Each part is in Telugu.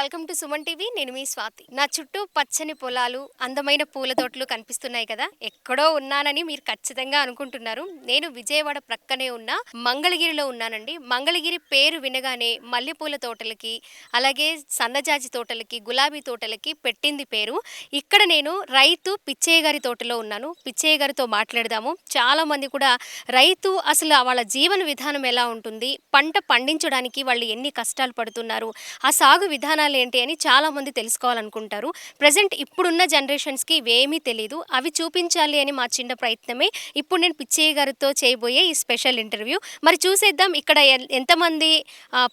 Welcome to Suman TV. నేను మీ స్వాతి. నా చుట్టూ పచ్చని పొలాలు, అందమైన పూల తోటలు కనిపిస్తున్నాయి కదా. ఎక్కడో ఉన్నానని మీరు ఖచ్చితంగా అనుకుంటున్నారు. నేను విజయవాడ ప్రక్కనే ఉన్న మంగళగిరిలో ఉన్నానండి. మంగళగిరి పేరు వినగానే మల్లెపూల తోటలకి, అలాగే సన్నజాజి తోటలకి, గులాబీ తోటలకి పెట్టింది పేరు. ఇక్కడ నేను రైతు పిచ్చయ్య గారి తోటలో ఉన్నాను. పిచ్చయ్య గారితో మాట్లాడదాము. చాలా మంది కూడా రైతు అసలు వాళ్ళ జీవన విధానం ఎలా ఉంటుంది, పంట పండించడానికి వాళ్ళు ఎన్ని కష్టాలు పడుతున్నారు, ఆ సాగు విధానాలు ఏంటి అని చాలామంది తెలుసుకోవాలనుకుంటారు. ప్రజెంట్ ఇప్పుడున్న జనరేషన్స్కి ఇవేమీ తెలీదు. అవి చూపించాలి అని మా చిన్న ప్రయత్నమే ఇప్పుడు నేను పిచ్చయ్య గారితో చేయబోయే ఈ స్పెషల్ ఇంటర్వ్యూ. మరి చూసేద్దాం ఇక్కడ ఎంతమంది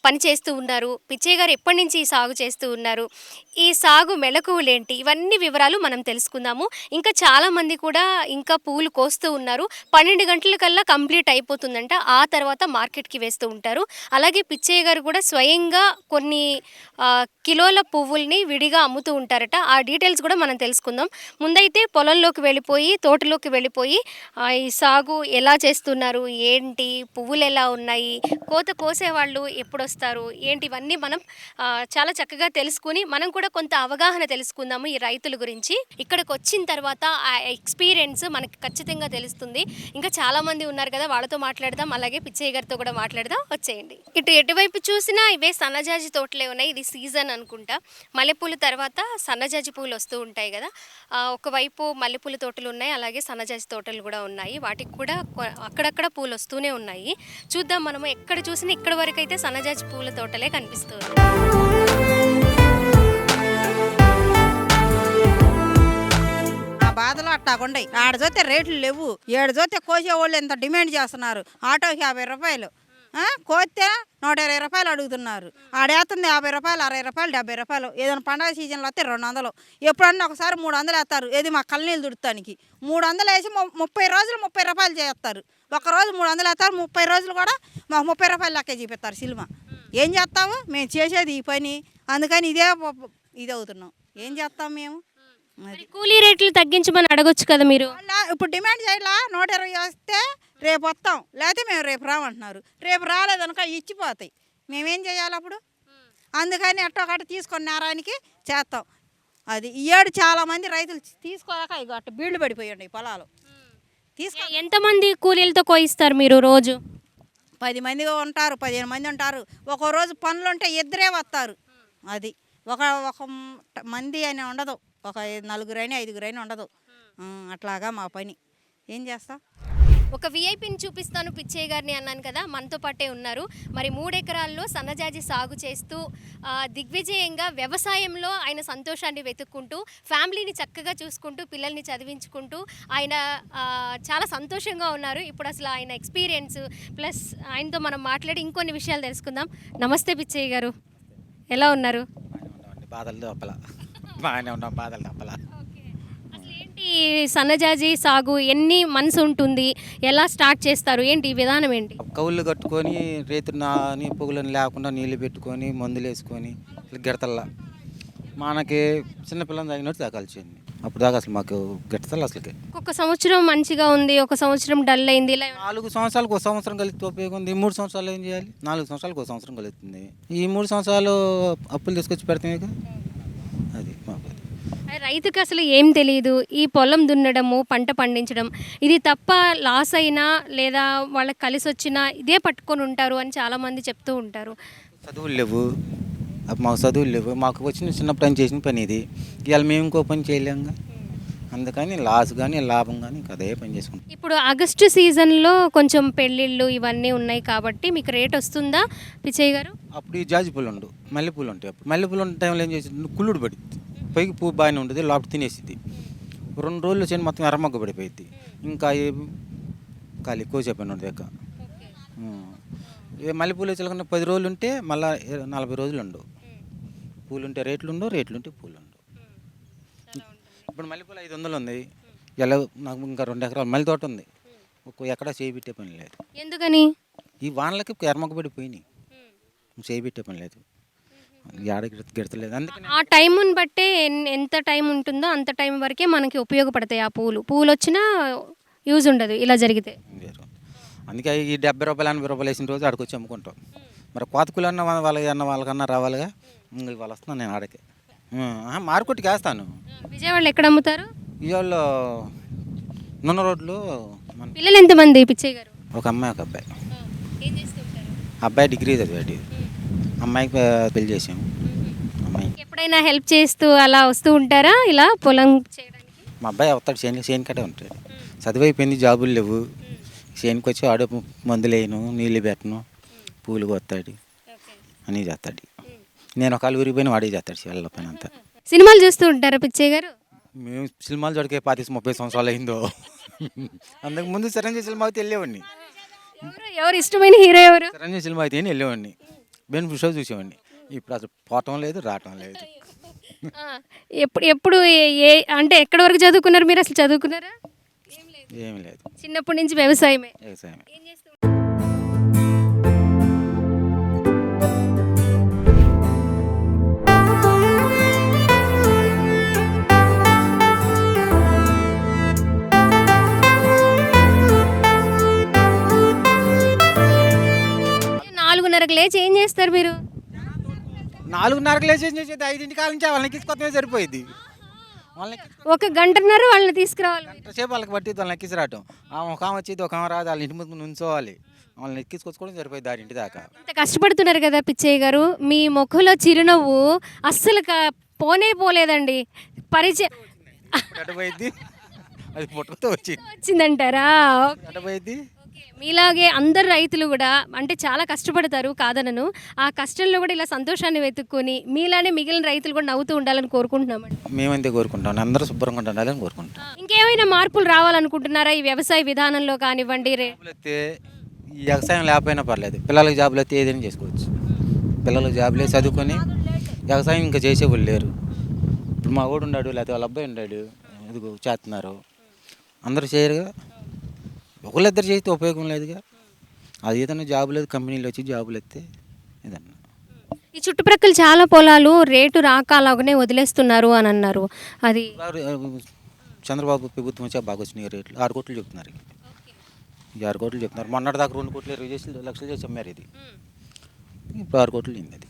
పని చేస్తూ ఉన్నారు, పిచ్చయ్య గారు ఎప్పటి నుంచి ఈ సాగు చేస్తూ ఉన్నారు, ఈ సాగు మెళకువలేంటి, ఇవన్నీ వివరాలు మనం తెలుసుకుందాము. ఇంకా చాలామంది కూడా ఇంకా పూలు కోస్తూ ఉన్నారు. 12 గంటల కల్లా కంప్లీట్ అయిపోతుందంట. ఆ తర్వాత మార్కెట్కి వేస్తూ ఉంటారు. అలాగే పిచ్చయ్య గారు కూడా స్వయంగా కొన్ని కిలోల పువ్వుల్ని విడిగా అమ్ముతూ ఉంటారట. ఆ డీటెయిల్స్ కూడా మనం తెలుసుకుందాం. ముందైతే పొలంలోకి వెళ్ళిపోయి, తోటలోకి వెళ్ళిపోయి ఈ సాగు ఎలా చేస్తున్నారు, ఏంటి, పువ్వులు ఎలా ఉన్నాయి, కోత కోసేవాళ్ళు ఎప్పుడొస్తారు, ఏంటి, ఇవన్నీ మనం చాలా చక్కగా తెలుసుకుని మనం కూడా కొంత అవగాహన తెలుసుకుందాము ఈ రైతుల గురించి. ఇక్కడికి వచ్చిన తర్వాత ఆ ఎక్స్పీరియన్స్ మనకి ఖచ్చితంగా తెలుస్తుంది. ఇంకా చాలామంది ఉన్నారు కదా, వాళ్ళతో మాట్లాడదాం. అలాగే పిచ్చయ్య గారితో కూడా మాట్లాడదాం. వచ్చేయండి. ఇటు ఎటువైపు చూసినా ఇవే సన్నజాజి తోటలే ఉన్నాయి. ఇది సీజన్ అనుకుంటా. మల్లెపూలు తర్వాత సన్నజాజి పూలు వస్తూ ఉంటాయి కదా. ఒకవైపు మల్లెపూల తోటలు ఉన్నాయి, అలాగే సన్నజాజి తోటలు కూడా ఉన్నాయి. వాటికి కూడా అక్కడక్కడ పూలు వస్తూనే ఉన్నాయి. చూద్దాం, మనము ఎక్కడ చూసినా ఇక్కడ వరకు అయితే సన్నజాజి పూల తోటలే కనిపిస్తుంది. బాధలు అట్టాగుండయి. ఆడ చూస్తే రేట్లు లేవు, ఏడు చూస్తే కోసేవాళ్ళు ఎంత డిమాండ్ చేస్తున్నారు. ఆటోకి 50 రూపాయలు, కోస్తే 120 రూపాయలు అడుగుతున్నారు. ఆడేస్తుంది 50 రూపాయలు, 60 రూపాయలు, 70 రూపాయలు. ఏదైనా పండగ సీజన్లో వస్తే 200. ఎప్పుడన్నా ఒకసారి 300 వేస్తారు. ఏది మా కళ్ళనీళ్ళు దుడతానికి 300 వేసి 30 రోజులు 30 రూపాయలు చేస్తారు. ఒకరోజు 300 వేస్తారు, 30 రోజులు కూడా మాకు 30 రూపాయలు లెక్కే చూపిస్తారు సినిమా. ఏం చేస్తాము మేము చేసేది ఈ పని, అందుకని ఇది అవుతున్నాం. ఏం చేస్తాం మేము? కూలీ రేట్లు తగ్గించమని అడగొచ్చు కదా మీరు. ఇప్పుడు డిమాండ్ చేయాలా, 120 వస్తే రేపు వస్తాం, లేకపోతే మేము రేపు రామంటున్నారు. రేపు రాలేదనుక ఇచ్చిపోతాయి, మేమేం చేయాలి అప్పుడు? అందుకని అట్టొకటి తీసుకొని నేరానికి చేస్తాం. అది ఈ ఏడు చాలామంది రైతులు తీసుకోలేక ఇక అట్ట బీళ్లు పడిపోయండి ఈ పొలాలు. ఎంతమంది కూలీలతో కోయిస్తారు మీరు రోజు? 10 మంది ఉంటారు, 15 మంది ఉంటారు. ఒక్కో రోజు పనులు ఉంటే 2 వస్తారు. అది ఒక మంది అని ఉండదు, ఒక 4 5 ఉండదు. అట్లాగా మా పని. ఏం చేస్తా? ఒక విఐపిని చూపిస్తాను పిచ్చయ్య గారిని అన్నాను కదా, మనతో పాటే ఉన్నారు. మరి 3 ఎకరాల్లో సన్నజాజి సాగు చేస్తూ దిగ్విజయంగా వ్యవసాయంలో ఆయన సంతోషాన్ని వెతుక్కుంటూ, ఫ్యామిలీని చక్కగా చూసుకుంటూ, పిల్లల్ని చదివించుకుంటూ ఆయన చాలా సంతోషంగా ఉన్నారు. ఇప్పుడు అసలు ఆయన ఎక్స్పీరియన్స్ ప్లస్ ఆయనతో మనం మాట్లాడి ఇంకొన్ని విషయాలు తెలుసుకుందాం. నమస్తే పిచ్చయ్య గారు, ఎలా ఉన్నారు? బాధలు తప్పల, బాగానే ఉన్నాం, బాధలు తప్పల. అసలు ఏంటి సన్నజాజి సాగు, ఎన్ని మనసు ఉంటుంది, ఎలా స్టార్ట్ చేస్తారు, ఏంటి విధానం ఏంటి? కౌళ్ళు కట్టుకొని రేతుని పొగులను లేకుండా నీళ్ళు పెట్టుకొని మందులు వేసుకొని గిడతల్లా మనకి చిన్నపిల్లని తగినట్టు తాగాల్సింది. అప్పుడు దాకా అసలు మాకు గిడతలు అసలుకి. ఒక సంవత్సరం మంచిగా ఉంది, ఒక సంవత్సరం డల్ అయింది. 4 సంవత్సరాలకు ఒక సంవత్సరం కలిసి ఉపయోగం ఉంది. 3 సంవత్సరాలు ఏం చేయాలి? 4 సంవత్సరాలకు ఒక సంవత్సరం కలుగుతుంది. ఈ 3 సంవత్సరాలు అప్పులు తీసుకొచ్చి పెడతామే. అది మాకు. రైతుకి అసలు ఏం తెలియదు. ఈ పొలం దున్నడము, పంట పండించడం, ఇది తప్ప లాస్ అయినా లేదా వాళ్ళకి కలిసి వచ్చినా ఇదే పట్టుకొని ఉంటారు అని చాలామంది చెప్తూ ఉంటారు. చదువులు లేవు, మాకు చదువులు లేవు. మాకు వచ్చిన చిన్నప్పుడు పని చేసిన పని ఇది. ఇవాళ మేము ఇంకో పని చేయలేంగా, అందుకని లాస్ కానీ లాభం కానీ ఇంకా అదే పని చేసుకుంటాం. ఇప్పుడు ఆగస్టు సీజన్లో కొంచెం పెళ్ళిళ్ళు ఇవన్నీ ఉన్నాయి కాబట్టి మీకు రేట్ వస్తుందా పిచ్చయ్య గారు? అప్పుడు ఈ జాజి పూలు ఉండు, మల్లెపూలు ఉంటాయి. అప్పుడు మల్లెపూలు ఉన్న టైంలో ఏం చేసి కుళ్ళుడు పడుతుంది, పైకి పువ్వు బాగానే ఉంటుంది, లోపల తినేసిద్ది. 2 రోజులు చేను మొత్తం ఎర్రమగ్గ పడిపోయింది. ఇంకా ఖాళీ కోసే పని ఉండదు ఇక. మల్లెపూలు వచ్చేకన్నా 10 రోజులు ఉంటే మళ్ళీ 40 రోజులు ఉండవు. పూలు ఉంటే రేట్లు ఉండవు, రేట్లు ఉంటే పూలు ఉండవు. ఇప్పుడు మల్లెపూలు 500 ఉంది. ఎలా నాకు ఇంకా 2 ఎకరాలు మల్లె తోట ఉంది, ఒక్క ఎక్కడా చేయిబెట్టే పని లేదు. ఎందుకని? ఈ వానలకి ఎర్రమగ్గ పడిపోయినాయి, చేయిబెట్టే పని లేదు, గిడతలేదు. అందుకని ఆ టైముని బట్టే ఎంత టైం ఉంటుందో అంత టైం వరకే మనకి ఉపయోగపడతాయి ఆ పూలు వచ్చినా యూజ్ ఉండదు ఇలా జరిగితే. అందుకే ఈ 70 రూపాయలు 80 రూపాయలు వేసిన రోజు అక్కడికి వచ్చి అమ్ముకుంటాం. మరి కోతకులు అన్న వాళ్ళకన్నా రావాలిగా. ఇంక ఇవాళ వస్తున్నాను నేను ఆడకి మార్కెట్కి వేస్తాను. విజయవాడలో ఎక్కడ అమ్ముతారు? ఇవాళ నున్న రోడ్లు పిల్లలు ఎంతమంది పిచ్చయ్య గారు? ఒక అమ్మాయి ఒక అబ్బాయి. ఏం చేస్తుంటారు? అబ్బాయి డిగ్రీ చదివాడు, అమ్మాయికి పెళ్లి చేసాము. అమ్మాయి ఎప్పుడైనా హెల్ప్ చేస్తూ అలా వస్తూ ఉంటారా ఇలా పొలం చేయడానికి? మా అబ్బాయి వస్తాడు, చేను కట్టే ఉంటాడు. చదువు అయిపోయింది, జాబులు లేవు. చేనుకి వచ్చి ఆడ మందులు వేయను, నీళ్ళు పెట్టను, పూలు కొత్తాడు, అన్నీ చేస్తాడు. నేను ఒకళ్ళు ఊరిపోయిన వాడే చేస్తాడు చేళ్ళ పని అంతా. సినిమాలు చూస్తూ ఉంటారా పిచ్చయ్య గారు? మేము సినిమాలు చూడకే 25-30 సంవత్సరాలు అయిందో. అంతకు ముందు చిరంజీవి సినిమా అయితే వెళ్ళేవాడిని. ఎవరు ఇష్టమైన హీరో ఎవరు? చిరంజీవి సినిమా అయితే వెళ్ళేవాడిని, బెనిఫిట్ షో చూసేవాడిని. ఇప్పుడు అసలు పోవటం లేదు, రావటం లేదు. ఆ, ఎప్పుడు ఎప్పుడు ఏ అంటే ఎక్కడి వరకు చదువుకున్నారు మీరు? అసలు చదువుకున్నారా? ఏమి లేదు, చిన్నప్పటి నుంచి వ్యవసాయమే. వ్యవసాయం. ఏం చేస్తూ ఉంటారు? 4:30కి లేచి ఏం చేస్తారు మీరు? 4:30కి లేచి ఏం చేసేది, 5 కాల నుంచి వాళ్ళని ఎక్కించుకొత్తమే సరిపోయింది. వాళ్ళని ఒక గంటన్నర వాళ్ళని తీసుకురావాలి. ఎంతసేపు వాళ్ళకి పట్టి వాళ్ళని ఎక్కించి రావటం. ఒక ఆమె వచ్చేది, ఒక ఆమె రాదు, వాళ్ళ ఇంటి ముందు నుంచోవాలి. వాళ్ళని ఎక్కించుకొచ్చుకోవడం సరిపోయింది దాని ఇంటి దాకా. ఇంత కష్టపడుతున్నారు కదా పిచ్చయ్య గారు, మీ ముఖంలో చిరునవ్వు అస్సలు పోనే పోలేదండి. పరిచయం అటపోయింది, అది పుట్టకతో వచ్చింది, వచ్చిందంటారా? అటపోయింది. ఓకే, మీలాగే అందరు రైతులు కూడా అంటే చాలా కష్టపడతారు కాదనను. ఆ కష్టంలో కూడా ఇలా సంతోషాన్ని వెతుక్కొని మీలానే మిగిలిన రైతులు కూడా నవ్వుతూ ఉండాలని కోరుకుంటున్నామండి. మేమంతే కోరుకుంటాం, అందరూ శుభ్రంగా ఉండాలని కోరుకుంటాం. ఇంకేమైనా మార్పులు రావాలనుకుంటున్నారా ఈ వ్యవసాయ విధానంలో కానివ్వండి? జాబులు వస్తే ఈ వ్యవసాయం లేకపోయినా పర్లేదు, పిల్లలకి జాబులు వస్తే ఏదైనా చేసుకోవచ్చు. పిల్లలకు జాబులే చదువుకొని వ్యవసాయం ఇంకా చేసేవాళ్ళు లేరు. ఇప్పుడు మా వాడు ఉన్నాడు, లేకపోతే వాళ్ళ అబ్బాయి ఉన్నాడు, ఇదిగో చేస్తున్నారు. అందరూ చేయరుగా, ఒకళ్ళిద్దరు చేస్తే ఉపయోగం లేదుగా. అది ఏదైనా జాబు లేదు, కంపెనీలు వచ్చి జాబులు వస్తే ఏదన్నా. ఈ చుట్టుప్రక్కల చాలా పొలాలు రేటు రాక అలాగనే వదిలేస్తున్నారు అని అన్నారు. అది చంద్రబాబు ప్రభుత్వం వచ్చా బాగా వచ్చినాయి రేట్లు. 6 కోట్లు చెప్తున్నారు, ఈ 6 కోట్లు చెప్తున్నారు. మొన్నటి దాకా 2 కోట్లు 20 లక్షలు చేసి అమ్మారు. ఇది ఇప్పుడు 6 కోట్లు అయింది. అది